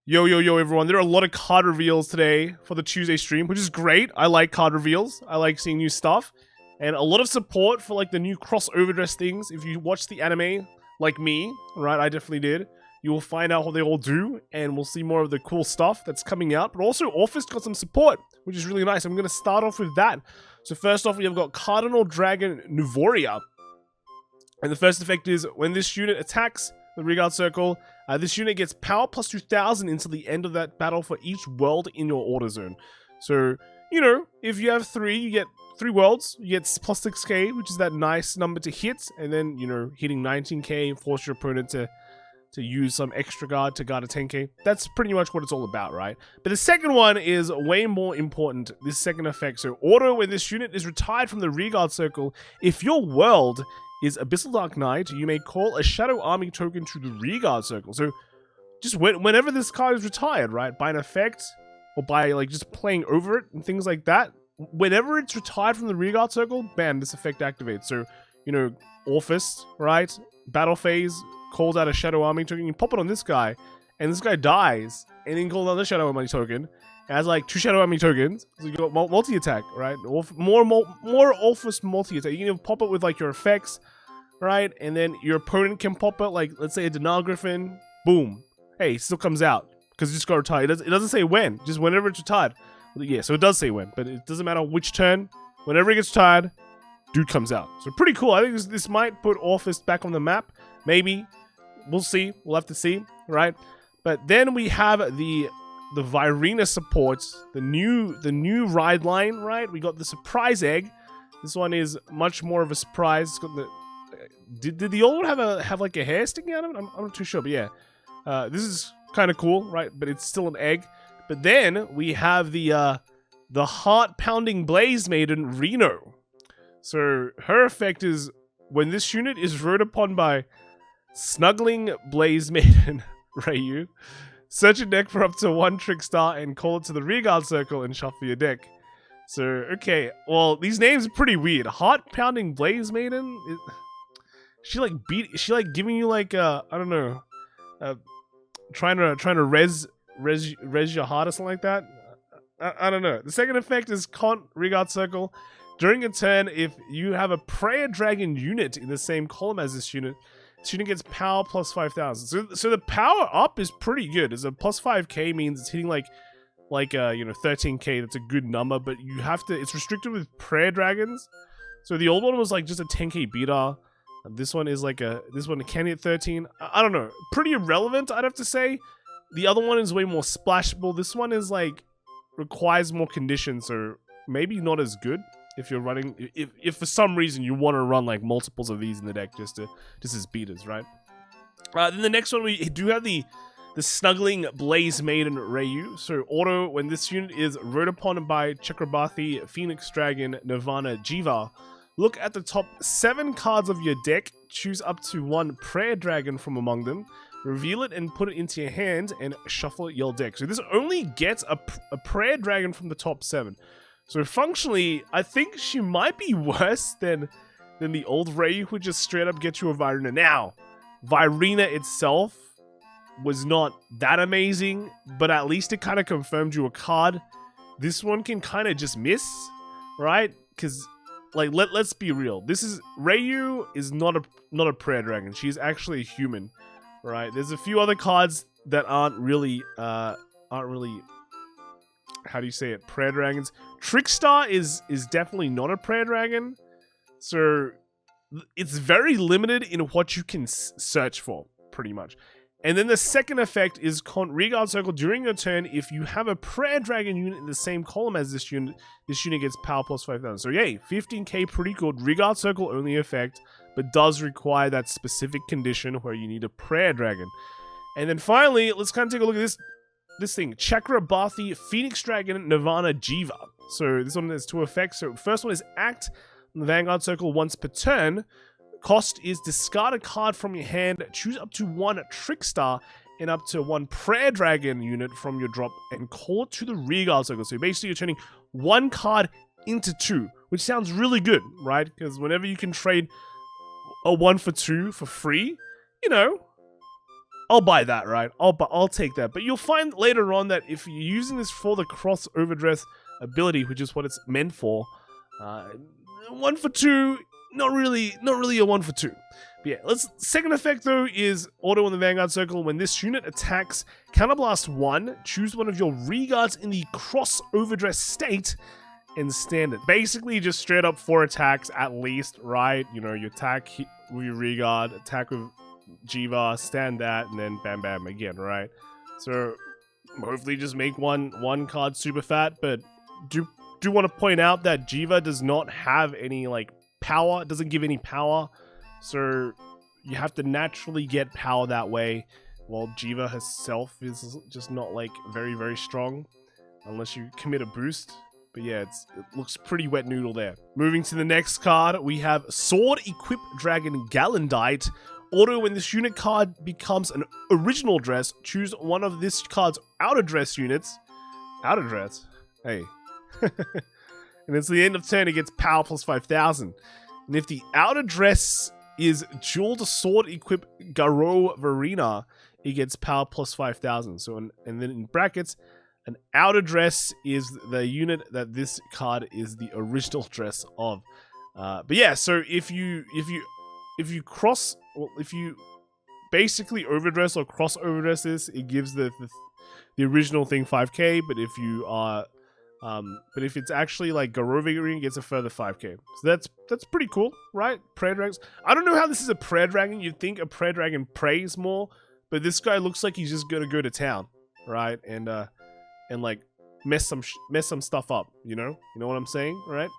Yo, everyone. There are a lot of card reveals today for the Tuesday stream, which is great. I like card reveals. I like seeing new stuff. And a lot of support for, like, the new X-overDress things. If you watch the anime, like me, right, I definitely did, you will find out what they all do, and we'll see more of the cool stuff that's coming out. But also, Office got some support, which is really nice. I'm going to start off with that. So first off, we have got Cardinal Dragon Nuvoria. And the first effect is, when this unit attacks the Vanguard circle, this unit gets power plus 2000 until the end of that battle for each world in your order zone. So, you know, if you have 3, you get 3 worlds, you get plus 6k, which is that nice number to hit, and then, you know, hitting 19k, force your opponent to use some extra guard to guard a 10k. That's pretty much what it's all about, right? But the second one is way more important, this second effect. So, auto, when this unit is retired from the Vanguard circle, if your world is Abyssal Dark Knight, you may call a Shadow Army token to the Vanguard circle. So, just whenever this card is retired, right, by an effect, or by, like, just playing over it and things like that, whenever it's retired from the Vanguard circle, bam, this effect activates. So, you know, Orphis, right, battle phase, calls out a Shadow Army token, you pop it on this guy, and this guy dies, and then call another Shadow Army token. It has, like, 2 Shadow Army tokens, so you got multi-attack, right? More Orphis multi-attack. You can pop it with, like, your effects, right? And then your opponent can pop it, like, let's say a Dinar Griffin, boom. Hey, it still comes out, because it just got retired. It doesn't say when, just whenever it's retired. Yeah, so it does say when, but it doesn't matter which turn. Whenever it gets retired, dude comes out. So pretty cool. I think this might put Orphis back on the map. Maybe. We'll see. We'll have to see, right? But then we have the Varina support, the new ride line, right? We got the surprise egg. This one is much more of a surprise. It's got the did the old one have like a hair sticking out of it? I'm not too sure, but yeah. This is kind of cool, right? But it's still an egg. But then we have the Heartpounding Blaze Maiden Reno. So her effect is, when this unit is rode upon by Snuggling Blaze Maiden Ryu, search your deck for up to 1 Trick Star and call it to the Vanguard circle and shuffle your deck. So, okay, well, these names are pretty weird. Heartpounding Blaze Maiden? She like giving you like I don't know, trying to res your heart or something like that. I don't know. The second effect is Vanguard circle. During a turn, if you have a Prayer Dragon unit in the same column as this unit gets power plus 5000. So the power up is pretty good. As a plus 5k means it's hitting like you know, 13k. That's a good number, but you have to. It's restricted with Prayer Dragons. So the old one was like just a 10k beater. This one is like this one can hit 13. I don't know. Pretty irrelevant, I'd have to say. The other one is way more splashable. This one is like requires more conditions, so maybe not as good if you're running. If for some reason you want to run like multiples of these in the deck just as beaters, right? Then the next one we do have the Snuggling Blaze Maiden Ryu. So auto, when this unit is rode upon by Chakrabarthi, Phoenix Dragon, Nirvana, Jiva, look at the top 7 cards of your deck, choose up to 1 Prayer Dragon from among them, reveal it and put it into your hand, and shuffle your deck. So this only gets a Prayer Dragon from the top 7. So functionally, I think she might be worse than the old Ryu, who just straight up gets you a Varina. Now, Varina itself was not that amazing, but at least it kind of confirmed you a card. This one can kind of just miss, right? Because, like, let's be real. Ryu is not a Prayer Dragon. She's actually a human, right? There's a few other cards that aren't really how do you say it? Prayer Dragons. Trickstar is definitely not a Prayer Dragon. So it's very limited in what you can search for, pretty much. And then the second effect is Vanguard circle. During your turn, if you have a Prayer Dragon unit in the same column as this unit gets power plus 5000. So yay, 15k, pretty good. Vanguard circle only effect, but does require that specific condition where you need a Prayer Dragon. And then finally, let's kind of take a look at this thing. Chakrabarthi, Phoenix Dragon, Nirvana, Jiva. So this one has 2 effects. So first one is act in the Vanguard circle once per turn. Cost is discard a card from your hand, choose up to 1 Trickstar and up to 1 Prayer Dragon unit from your drop and call it to the Vanguard circle. So basically you're turning 1 card into 2, which sounds really good, right? Because whenever you can trade a 1 for 2 for free, you know, I'll buy that, right? I'll take that. But you'll find later on that if you're using this for the cross-overdress ability, which is what it's meant for, 1 for 2, not really a 1 for 2. But yeah, second effect though is auto in the Vanguard circle. When this unit attacks, counterblast 1, choose one of your reguards in the cross-overdress state and stand it. Basically, just straight up 4 attacks at least, right? You know, you attack with your reguard, attack with Jiva, stand that, and then bam bam again, right? So hopefully just make one card super fat, but do want to point out that Jiva does not have any like power, it doesn't give any power, so you have to naturally get power that way, while Jiva herself is just not like very strong unless you commit a boost. But yeah, it looks pretty wet noodle there. Moving to the next card, we have Sword Equip Dragon Galandite. Auto, when this unit card becomes an original dress, choose one of this card's outer dress units. Outer dress? Hey. And it's the end of turn, it gets power plus 5,000. And if the outer dress is jeweled sword equip varina, it gets power plus 5,000. So, and then in brackets, an outer dress is the unit that this card is the original dress of. But yeah, so if you basically overdress or cross overdress this, it gives the original thing 5k. But if you are but if it's actually like Garovigari, it gets a further 5k. So that's pretty cool, right? Prayer dragons. I don't know how this is a prayer dragon. You'd think a prayer dragon prays more, but this guy looks like he's just gonna go to town, right? And like mess some stuff up. You know what I'm saying, right?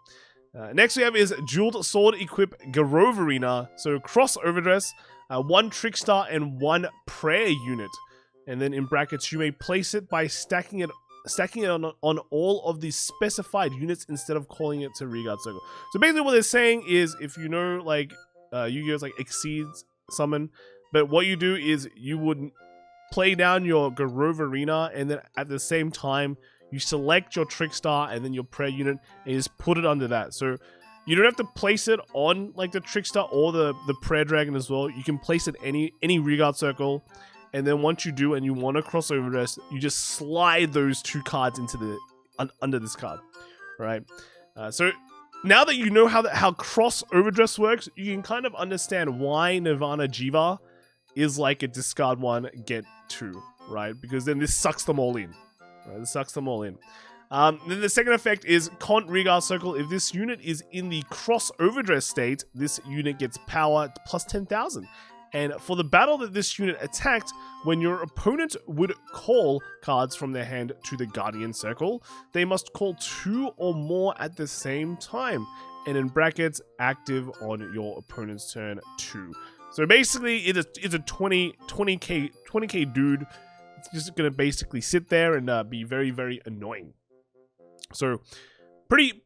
Next we have is Jeweled Sword Equip Garovarina. So cross overdress, 1 Trickstar and 1 Prayer unit. And then in brackets, you may place it by stacking it on all of the specified units instead of calling it to Reguard Circle. So basically what they're saying is, if you know like Yu-Gi-Oh's like Exceeds Summon, but what you do is you would play down your Garovarina, and then at the same time you select your Trickstar and then your Prayer unit and you just put it under that. So you don't have to place it on like the Trickstar or the Prayer Dragon as well. You can place it any Reguard Circle, and then once you do and you want to cross overdress, you just slide those 2 cards into the under this card, right? So now that you know how cross overdress works, you can kind of understand why Nirvana Jiva is like a discard 1, get 2, right? Because then this sucks them all in. Right, this sucks them all in. Then the second effect is Con Reguard Circle. If this unit is in the cross overdress state, this unit gets power plus 10,000. And for the battle that this unit attacked, when your opponent would call cards from their hand to the Guardian Circle, they must call 2 or more at the same time. And in brackets, active on your opponent's turn 2. So basically, it's a 20k dude. It's just gonna basically sit there and be very annoying. So pretty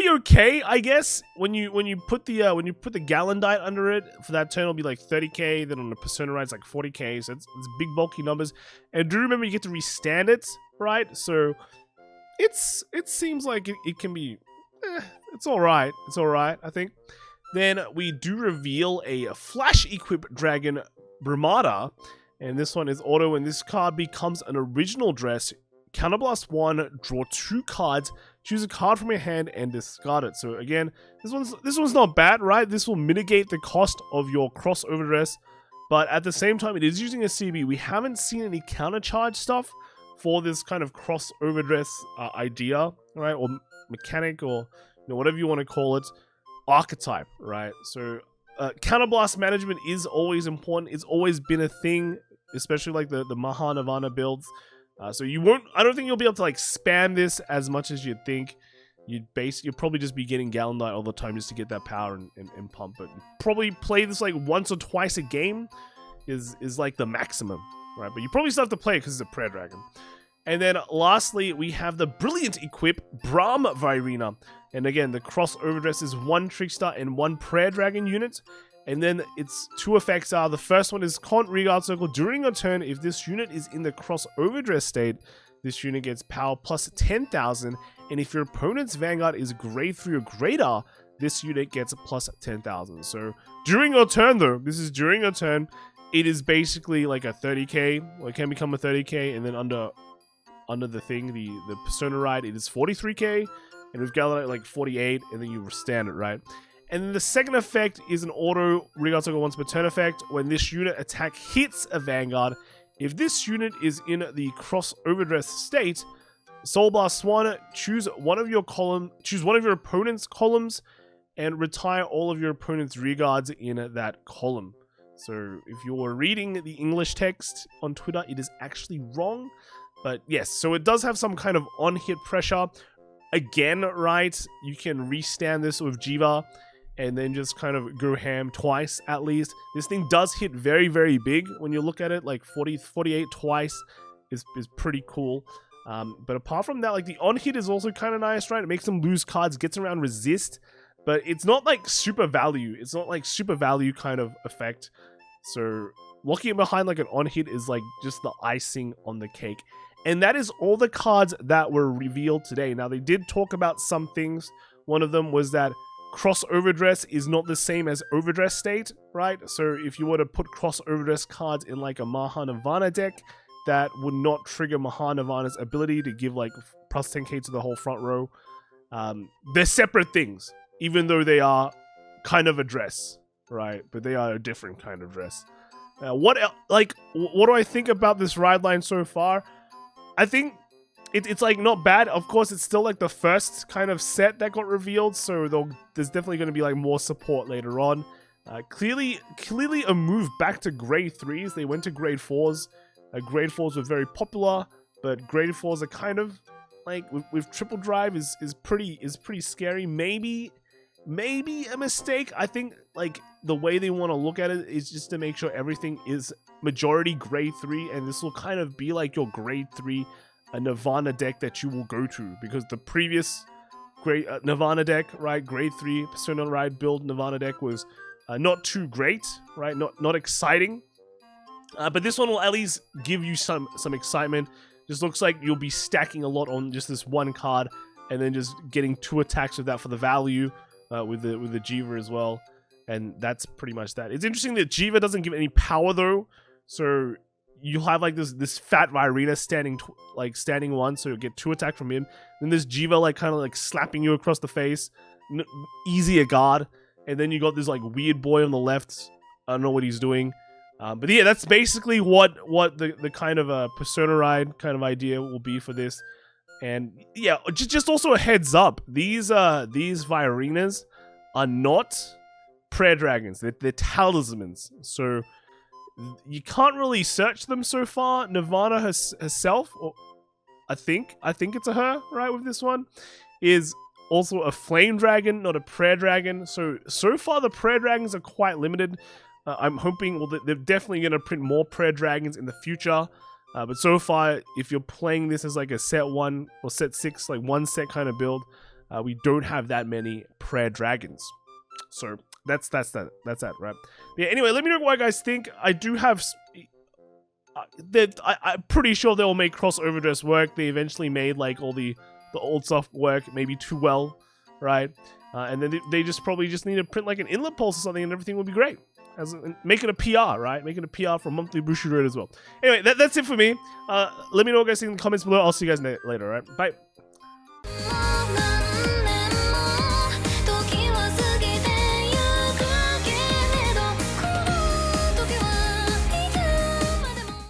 okay, I guess. When you put the galandite under it for that turn, it'll be like 30k. Then on the persona ride, it's like 40k. So it's big bulky numbers. And do remember you get to restand it, right? So it seems like it can be. It's all right. It's all right, I think. Then we do reveal a flash equip dragon Brahma, and this one is auto. When this card becomes an original dress, counterblast 1, draw 2 cards, choose a card from your hand and discard it. So again, this one's not bad, right? This will mitigate the cost of your cross overdress, but at the same time, it is using a CB. We haven't seen any countercharge stuff for this kind of cross overdress idea, right? Or mechanic, or whatever you want to call it, archetype, right? So counterblast management is always important. It's always been a thing, especially like the Maha Nirvana builds. So I don't think you'll be able to like spam this as much as you'd think. You'll probably just be getting Galandite all the time just to get that power and pump. But probably play this like once or twice a game is like the maximum, right? But you probably still have to play it because it's a prayer dragon. And then lastly, we have the brilliant equip Brahma Varina. And again, the cross overdress is 1 Trickstar and 1 prayer dragon unit. And then its 2 effects are, the first one is Con Reguard Circle. During your turn, if this unit is in the cross overdress state, this unit gets power plus 10,000. And if your opponent's Vanguard is grade 3 or greater, this unit gets plus 10,000. So during your turn though, this is during your turn, it is basically like a 30k, or it can become a 30k, and then under the thing, the Persona Ride, it is 43k, and with galandite like 48, and then you stand it, right? And then the second effect is an auto Regard Cycle once per turn effect. When this unit attack hits a Vanguard, if this unit is in the X-overDress state, Soul Blast Swan, choose one of your opponent's columns, and retire all of your opponent's regards in that column. So if you're reading the English text on Twitter, it is actually wrong. But yes, so it does have some kind of on-hit pressure. Again, right, you can restand this with Jiva and then just kind of go ham twice at least. This thing does hit very, very big when you look at it. Like 48 twice is pretty cool. But apart from that, like the on-hit is also kind of nice, right? It makes them lose cards, gets around resist. But it's not like super value. It's not like super value kind of effect. So locking it behind like an on-hit is like just the icing on the cake. And that is all the cards that were revealed today. Now, they did talk about some things. One of them was that X-overdress is not the same as overdress state, right? So if you were to put X-overdress cards in like a Maha Nirvana deck, that would not trigger Maha Nirvana's ability to give like plus 10k to the whole front row. They're separate things, even though they are kind of a dress, right? But they are a different kind of dress. What do I think about this ride line so far? I think it's like not bad. Of course, it's still like the first kind of set that got revealed, so there's definitely going to be like more support later on. Clearly a move back to grade 3s. They went to grade 4s. Grade 4s were very popular, but grade 4s are kind of like with triple drive is pretty scary. Maybe a mistake. I think like the way they want to look at it is just to make sure everything is majority grade 3, and this will kind of be like your grade 3 Nirvana deck that you will go to, because the previous great Nirvana deck, right, grade 3 Persona Ride build Nirvana deck was not too great, right, not exciting, but this one will at least give you some excitement. Just looks like you'll be stacking a lot on just this one card, and then just getting 2 attacks with that for the value, with the Jiva as well. And that's pretty much that. It's interesting that Jiva doesn't give any power though, so you'll have like this fat Varina standing one, so you'll get 2 attack from him. Then this Jiva like kind of like slapping you across the face, easier guard, and then you got this like weird boy on the left. I don't know what he's doing, but yeah, that's basically what the kind of Persona Ride kind of idea will be for this. And yeah, just also a heads up, these Varinas are not prayer dragons. They're talismans, so you can't really search them so far. Nirvana herself, or I think it's a her, right, with this one, is also a flame dragon, not a prayer dragon. So far the prayer dragons are quite limited. I'm hoping, well, they're definitely going to print more prayer dragons in the future. But so far, if you're playing this as like a set 1 or set 6, like one set kind of build, we don't have that many prayer dragons. So that's that, right? Yeah, anyway, let me know what you guys think. I do have I'm pretty sure they'll make X-overdress work. They eventually made like all the old stuff work, maybe too well, right? And then they probably just need to print like an inlet pulse or something, and everything will be great. Make it a PR, right? Make it a PR for monthly Bushiroad as well. Anyway, that's it for me. Let me know what you guys think in the comments below. I'll see you guys later, right? Bye.